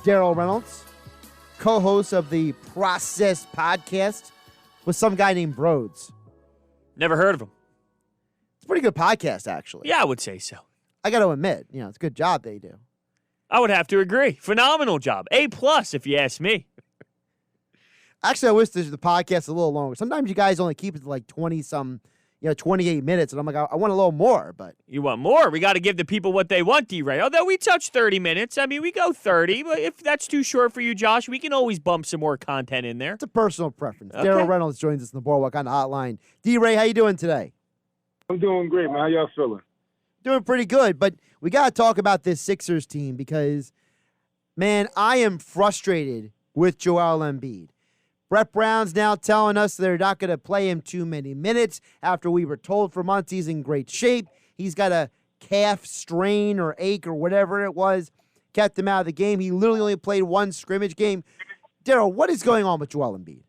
Darryl Reynolds, co-host of the Processed Podcast with some guy named Broads. Never heard of him. It's a pretty good podcast, actually. Yeah, I would say so. I got to admit, it's a good job they do. I would have to agree. Phenomenal job. A+ if you ask me. Actually, I wish the podcast a little longer. Sometimes you guys only keep it to like 20-some, 28 minutes, and I'm like, I want a little more, but. You want more? We got to give the people what they want, D-Ray. Although we touch 30 minutes. I mean, we go 30, but if that's too short for you, Josh, we can always bump some more content in there. It's a personal preference. Okay. Darryl Reynolds joins us in the Boardwalk on the hotline. D-Ray, how you doing today? I'm doing great, man. How y'all feeling? Doing pretty good, but we got to talk about this Sixers team because, man, I am frustrated with Joel Embiid. Brett Brown's now telling us they're not going to play him too many minutes after we were told for months he's in great shape. He's got a calf strain or ache or whatever it was, kept him out of the game. He literally only played one scrimmage game. Darryl, what is going on with Joel Embiid?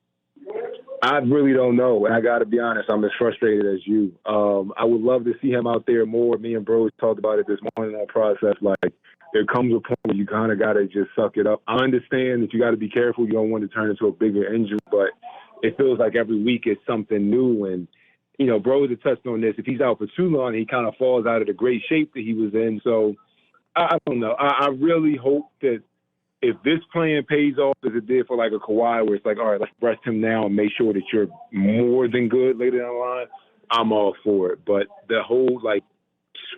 I really don't know. And I got to be honest, I'm as frustrated as you. I would love to see him out there more. Me and Bros talked about it this morning on Process. Like, there comes a point where you kind of got to just suck it up. I understand that you got to be careful. You don't want to turn into a bigger injury, but it feels like every week is something new. And, Bros had touched on this. If he's out for too long, he kind of falls out of the great shape that he was in. So, I don't know. I really hope that if this plan pays off as it did for like a Kawhi, where it's like, all right, let's rest him now and make sure that you're more than good later down the line, I'm all for it. But the whole,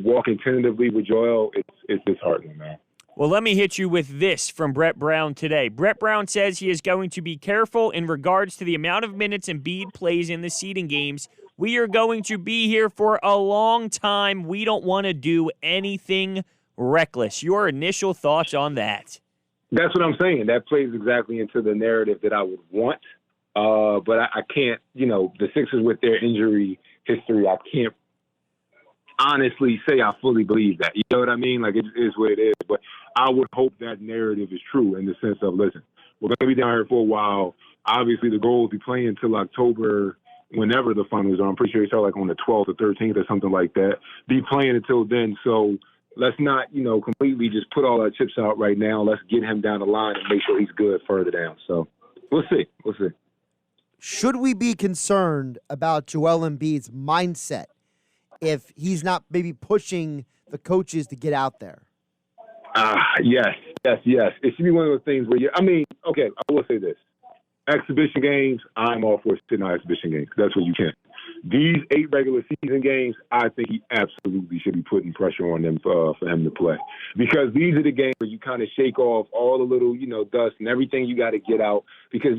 walking tentatively with Joel, it's disheartening, man. Well, let me hit you with this from Brett Brown today. Brett Brown says he is going to be careful in regards to the amount of minutes Embiid plays in the seeding games. We are going to be here for a long time. We don't want to do anything reckless. Your initial thoughts on that? That's what I'm saying. That plays exactly into the narrative that I would want. But I can't, the Sixers with their injury history, I can't honestly say I fully believe that. You know what I mean? Like, it is what it is. But I would hope that narrative is true in the sense of, listen, we're going to be down here for a while. Obviously, the goal is to be playing until October, whenever the finals are. I'm pretty sure it's on the 12th or 13th or something like that. Be playing until then. So let's not, completely just put all our chips out right now. Let's get him down the line and make sure he's good further down. So we'll see. We'll see. Should we be concerned about Joel Embiid's mindset if he's not maybe pushing the coaches to get out there? Yes. It should be one of those things where I will say this. Exhibition games, I'm all for sitting on exhibition games. That's what you can. These 8 regular season games, I think he absolutely should be putting pressure on them for him to play. Because these are the games where you kind of shake off all the little, dust and everything you got to get out. Because,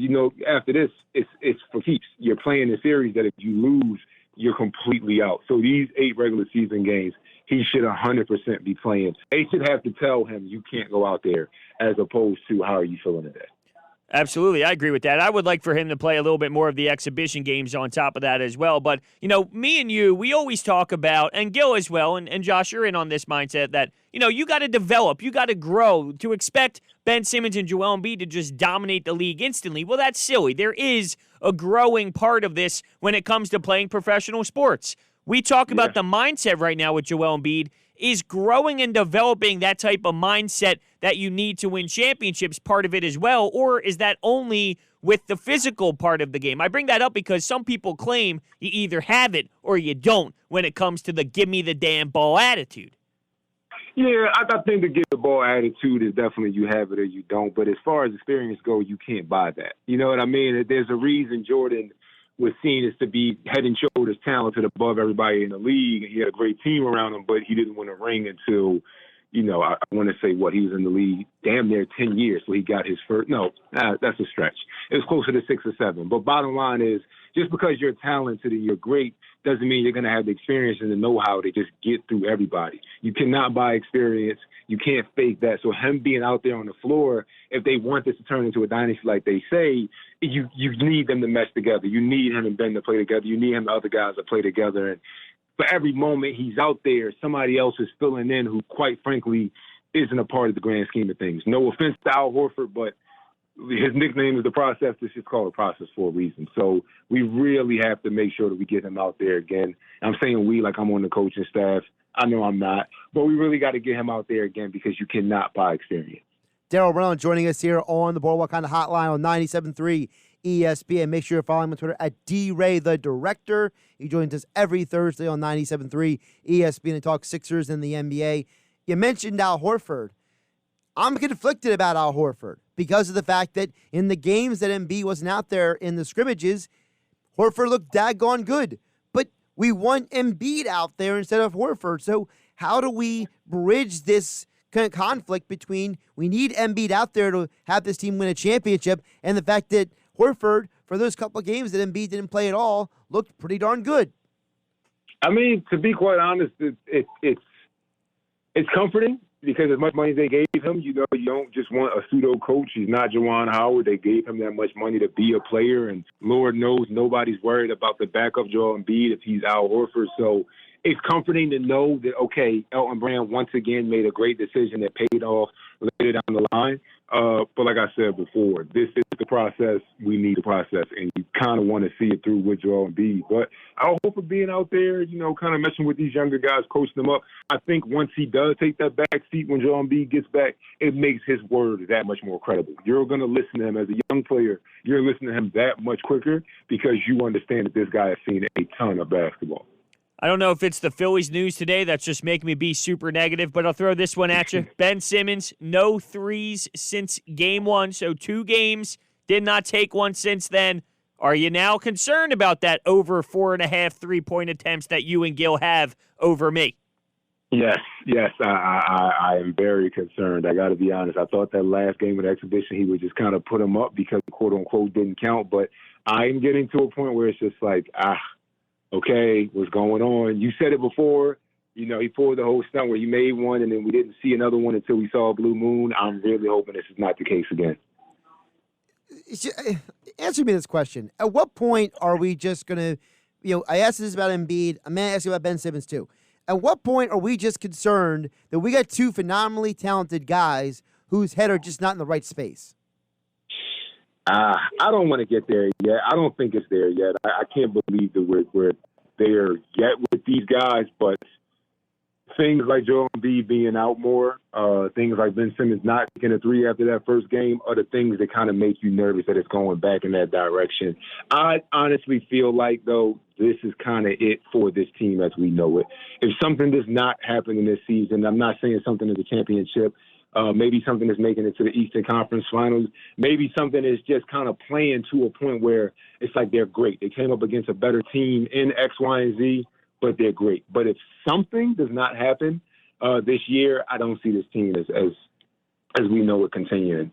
after this, it's for keeps. You're playing a series that if you lose, you're completely out. So these 8 regular season games, he should 100% be playing. They should have to tell him you can't go out there as opposed to how are you feeling today. Absolutely. I agree with that. I would like for him to play a little bit more of the exhibition games on top of that as well. But, me and you, we always talk about, and Gil as well, and Josh, you're in on this mindset that, you got to develop, you got to grow. To expect Ben Simmons and Joel Embiid to just dominate the league instantly, well, that's silly. There is a growing part of this when it comes to playing professional sports. We talk about the mindset right now with Joel Embiid. Is growing and developing that type of mindset that you need to win championships part of it as well, or is that only with the physical part of the game? I bring that up because some people claim you either have it or you don't when it comes to the give me the damn ball attitude. Yeah, I think the get the ball attitude is definitely you have it or you don't. But as far as experience goes, you can't buy that. You know what I mean? There's a reason Jordan was seen as to be head and shoulders talented above everybody in the league. He had a great team around him, but he didn't win a ring until, I want to say he was in the league damn near 10 years. So he got his first. No, that's a stretch. It was closer to 6 or 7. But bottom line is, just because you're talented and you're great doesn't mean you're going to have the experience and the know-how to just get through everybody. You cannot buy experience. You can't fake that. So him being out there on the floor, if they want this to turn into a dynasty like they say, you need them to mesh together. You need him and Ben to play together. You need him and other guys to play together. And for every moment he's out there, somebody else is filling in who, quite frankly, isn't a part of the grand scheme of things. No offense to Al Horford, but his nickname is the Process. This is called a Process for a reason. So we really have to make sure that we get him out there again. I'm saying we like I'm on the coaching staff. I know I'm not. But we really got to get him out there again because you cannot buy experience. Darryl Reynolds joining us here on the Boardwalk Kind of Hotline on 97.3 ESPN. Make sure you're following him on Twitter at DRayTheDirector. He joins us every Thursday on 97.3 ESPN to talk Sixers and the NBA. You mentioned Al Horford. I'm conflicted about Al Horford because of the fact that in the games that Embiid wasn't out there in the scrimmages, Horford looked daggone good. But we want Embiid out there instead of Horford. So how do we bridge this kind of conflict between we need Embiid out there to have this team win a championship and the fact that Horford, for those couple of games that Embiid didn't play at all, looked pretty darn good? I mean, to be quite honest, it's comforting because as much money as they gave him, you don't just want a pseudo coach. He's not Juwan Howard. They gave him that much money to be a player, and Lord knows nobody's worried about the backup Joel Embiid if he's Al Horford. So it's comforting to know that, okay, Elton Brand once again made a great decision that paid off later down the line. But like I said before, this is the process. We need the process, and you kind of want to see it through with Joel Embiid. But I hope for being out there, kind of messing with these younger guys, coaching them up. I think once he does take that back seat when Joel Embiid gets back, it makes his word that much more credible. You're going to listen to him as a young player. You're listening to him that much quicker because you understand that this guy has seen a ton of basketball. I don't know if it's the Phillies news today that's just making me be super negative, but I'll throw this one at you. Ben Simmons, no threes since game one, so 2 games, did not take one since then. Are you now concerned about that over 4.5 3-point attempts that you and Gil have over me? Yes, I am very concerned. I got to be honest. I thought that last game of the exhibition, he would just kind of put him up because quote unquote didn't count, but I'm getting to a point where it's just like, okay, what's going on? You said it before. He pulled the whole stunt where he made one, and then we didn't see another one until we saw a blue moon. I'm really hoping this is not the case again. Answer me this question. At what point are we just going to, I asked this about Embiid. I'm going to ask you about Ben Simmons too. At what point are we just concerned that we got 2 phenomenally talented guys whose head are just not in the right space? I don't want to get there yet. I don't think it's there yet. I can't believe that we're there yet with these guys, but things like Joel Embiid being out more, things like Ben Simmons not taking a 3 after that first game are the things that kind of make you nervous that it's going back in that direction. I honestly feel like, though, this is kind of it for this team as we know it. If something does not happen in this season, I'm not saying something in the championship, maybe something is making it to the Eastern Conference Finals. Maybe something is just kind of playing to a point where it's like they're great. They came up against a better team in X, Y, and Z, but they're great. But if something does not happen this year, I don't see this team as we know it continuing.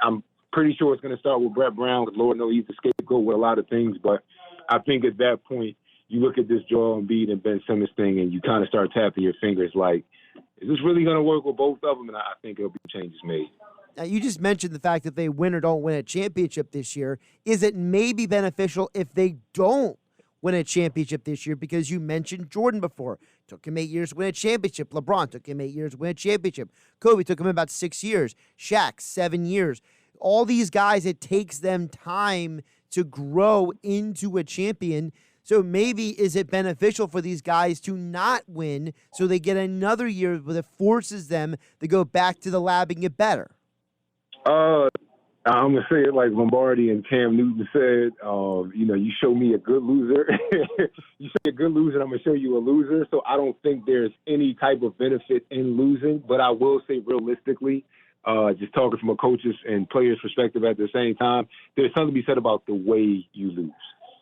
I'm pretty sure it's going to start with Brett Brown because Lord knows he's the scapegoat with a lot of things. But I think at that point, you look at this Joel Embiid and Ben Simmons thing and you kind of start tapping your fingers like, is this really going to work with both of them? And I think there'll be changes made. Now, you just mentioned the fact that they win or don't win a championship this year. Is it maybe beneficial if they don't win a championship this year? Because you mentioned Jordan before. Took him 8 years to win a championship. LeBron took him 8 years to win a championship. Kobe took him about 6 years. Shaq, 7 years. All these guys, it takes them time to grow into a champion. So maybe is it beneficial for these guys to not win so they get another year that forces them to go back to the lab and get better? I'm going to say it like Lombardi and Cam Newton said, you show me a good loser. You show me a good loser, I'm going to show you a loser. So I don't think there's any type of benefit in losing. But I will say realistically, just talking from a coach's and player's perspective at the same time, there's something to be said about the way you lose.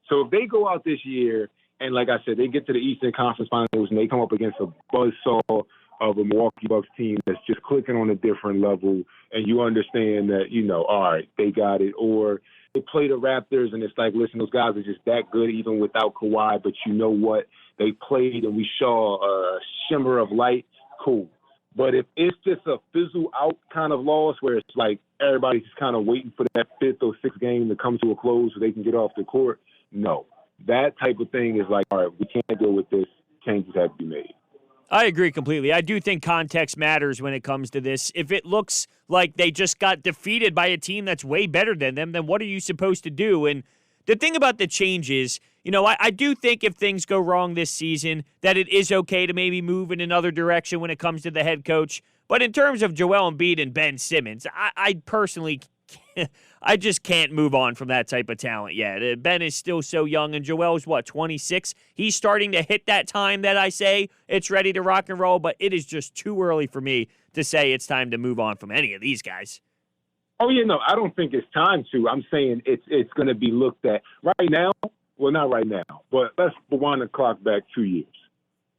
So if they go out this year and, like I said, they get to the Eastern Conference Finals and they come up against a buzzsaw of a Milwaukee Bucks team that's just clicking on a different level, and you understand that, all right, they got it. Or they play the Raptors and it's like, listen, those guys are just that good even without Kawhi, but you know what? They played and we saw a shimmer of light, cool. But if it's just a fizzle-out kind of loss where it's like everybody's just kind of waiting for that 5th or 6th game to come to a close so they can get off the court, no. That type of thing is like, all right, we can't deal with this. Changes have to be made. I agree completely. I do think context matters when it comes to this. If it looks like they just got defeated by a team that's way better than them, then what are you supposed to do? And the thing about the changes, I do think if things go wrong this season, that it is okay to maybe move in another direction when it comes to the head coach. But in terms of Joel Embiid and Ben Simmons, I personally I just can't move on from that type of talent yet. Ben is still so young, and Joel's, 26? He's starting to hit that time that I say it's ready to rock and roll, but it is just too early for me to say it's time to move on from any of these guys. Oh, yeah, no, I don't think it's time to. I'm saying it's going to be looked at right now. Well, not right now, but let's rewind the clock back 2 years.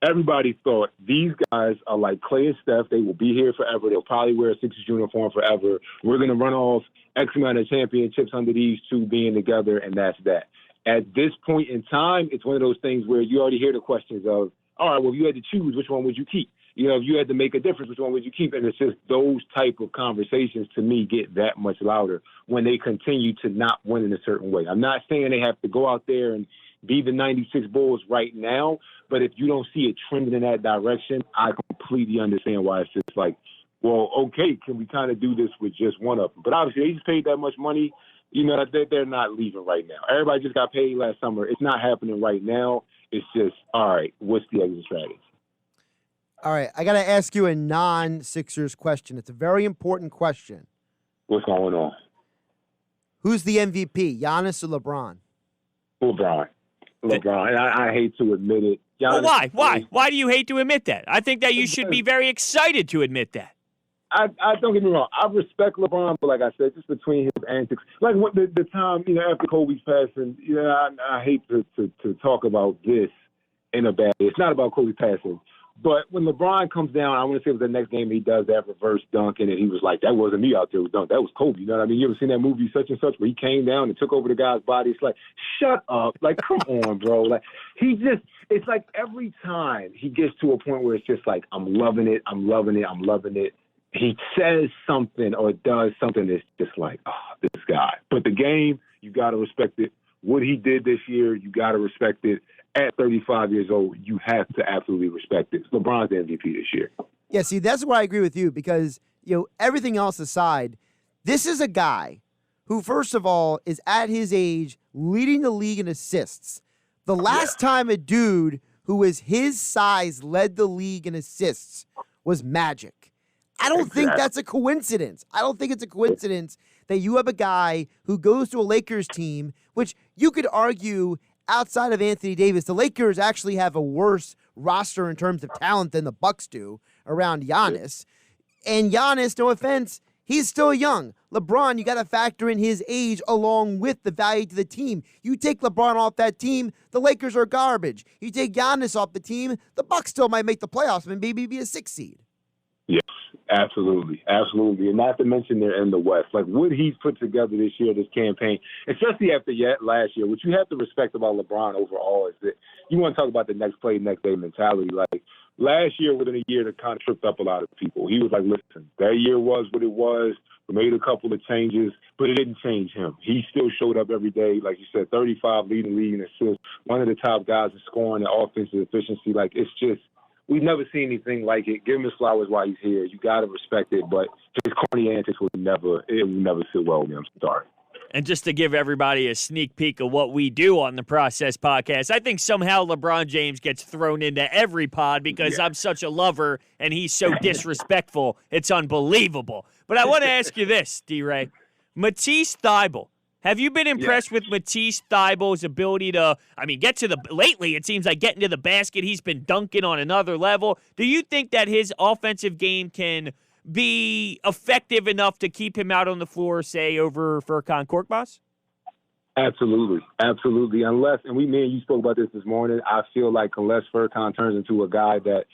Everybody thought these guys are like Clay and Steph. They will be here forever. They'll probably wear a Sixers uniform forever. We're going to run off X amount of championships under these two being together, and that's that. At this point in time, it's one of those things where you already hear the questions of, all right, well, if you had to choose, which one would you keep? If you had to make a difference, which one would you keep? And it's just those type of conversations, to me, get that much louder when they continue to not win in a certain way. I'm not saying they have to go out there and be the 96 Bulls right now, but if you don't see it trending in that direction, I completely understand why it's just like, well, okay, can we kind of do this with just one of them? But obviously, they just paid that much money. They're not leaving right now. Everybody just got paid last summer. It's not happening right now. It's just, all right, what's the exit strategy? All right, I got to ask you a non-Sixers question. It's a very important question. What's going on? Who's the MVP, Giannis or LeBron? LeBron. And I hate to admit it. Well, why? Why do you hate to admit that? I think that you should be very excited to admit that. I don't get me wrong. I respect LeBron, but like I said, just between his antics, like what the time after Kobe's passing, I hate to talk about this in a bad way. It's not about Kobe passing. But when LeBron comes down, I want to say it was the next game he does that reverse dunk, and he was like, that wasn't me out there with dunk. That was Kobe. You know what I mean? You ever seen that movie Such and Such where he came down and took over the guy's body? It's like, shut up. Like, come on, bro. Like, it's like every time he gets to a point where it's just like, I'm loving it. He says something or does something that's just like, oh, this guy. But the game, you got to respect it. What he did this year, you got to respect it. At 35 years old, you have to absolutely respect it. LeBron's the MVP this year. Yeah, see, that's where I agree with you because, everything else aside, this is a guy who, first of all, is at his age leading the league in assists. The last time a dude who was his size led the league in assists was Magic. I don't think that's a coincidence. I don't think it's a coincidence that you have a guy who goes to a Lakers team, which you could argue outside of Anthony Davis, the Lakers actually have a worse roster in terms of talent than the Bucks do around Giannis. And Giannis, no offense, he's still young. LeBron, you got to factor in his age along with the value to the team. You take LeBron off that team, the Lakers are garbage. You take Giannis off the team, the Bucks still might make the playoffs and maybe be a 6 seed. Yes, absolutely. And not to mention they're in the West. Like what he's put together this year, this campaign, especially after last year, what you have to respect about LeBron overall is that you want to talk about the next play, next day mentality. Like last year within a year that kind of tripped up a lot of people. He was like, listen, that year was what it was. We made a couple of changes, but it didn't change him. He still showed up every day. Like you said, 35 leading the league in assists, one of the top guys in scoring and offensive efficiency. Like it's just, we've never seen anything like it. Give him his flowers while he's here. You got to respect it, but his corny antics will never sit well with me. I'm sorry. And just to give everybody a sneak peek of what we do on the Processed Podcast, I think somehow LeBron James gets thrown into every pod because I'm such a lover and he's so disrespectful. It's unbelievable. But I want to ask you this, D-Ray. Matisse Thybulle. Have you been impressed with Matisse Thybulle's ability to, lately it seems like getting to the basket, he's been dunking on another level. Do you think that his offensive game can be effective enough to keep him out on the floor, say, over Furkan Korkmaz? Absolutely. Unless, and me and you spoke about this morning, I feel like unless Furkan turns into a guy that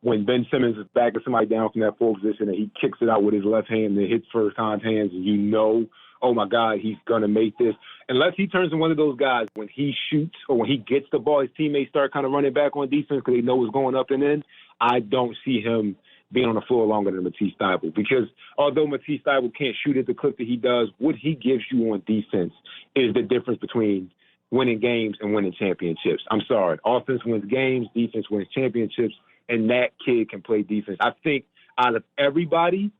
when Ben Simmons is backing somebody down from that full position and he kicks it out with his left hand and it hits Furkan's hands and oh, my God, he's going to make this. Unless he turns into one of those guys when he shoots or when he gets the ball, his teammates start kind of running back on defense because they know it's going up and in, I don't see him being on the floor longer than Matisse Thybulle. Because although Matisse Thybulle can't shoot at the clip that he does, what he gives you on defense is the difference between winning games and winning championships. I'm sorry. Offense wins games, defense wins championships, and that kid can play defense. I think out of everybody,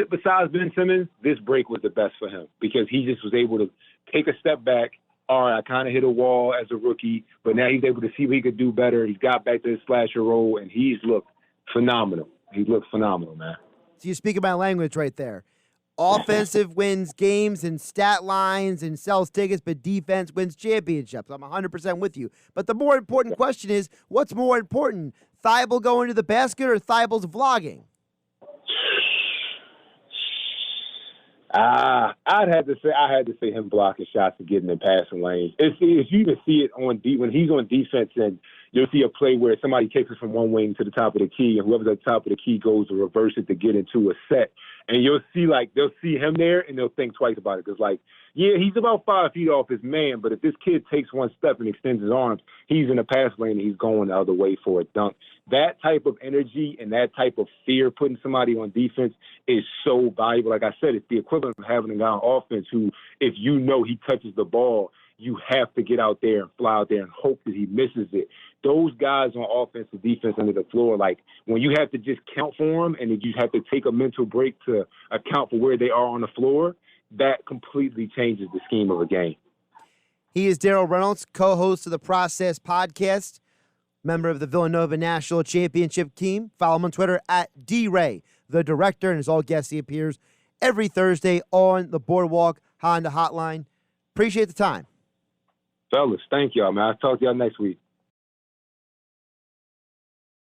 besides Ben Simmons, this break was the best for him because he just was able to take a step back, all right, I kind of hit a wall as a rookie, but now he's able to see what he could do better. He's got back to his slasher role, and he's looked phenomenal. He's looked phenomenal, man. So you speak my language right there. Offensive wins games and stat lines and sells tickets, but defense wins championships. I'm 100% with you. But the more important question is, what's more important, Thibault going to the basket or Thibault's vlogging? I had to say him blocking shots and getting in passing lanes. If you even see it on when he's on defense, and you'll see a play where somebody takes it from one wing to the top of the key, and whoever's at the top of the key goes to reverse it to get into a set. And you'll see they'll see him there and they'll think twice about it, because yeah, he's about 5 feet off his man, but if this kid takes one step and extends his arms, he's in the pass lane and he's going the other way for a dunk. That type of energy and that type of fear putting somebody on defense is so valuable. Like I said, it's the equivalent of having a guy on offense who, if you know he touches the ball, you have to get out there and fly out there and hope that he misses it. Those guys on offense and defense under the floor, when you have to just count for them and then you have to take a mental break to account for where they are on the floor, that completely changes the scheme of a game. He is Darryl Reynolds, co-host of the Processed Podcast, member of the Villanova National Championship team. Follow him on Twitter at DRay, the director, and as all guests, he appears every Thursday on the Boardwalk Honda Hotline. Appreciate the time. Fellas, thank y'all, man. I'll talk to y'all next week.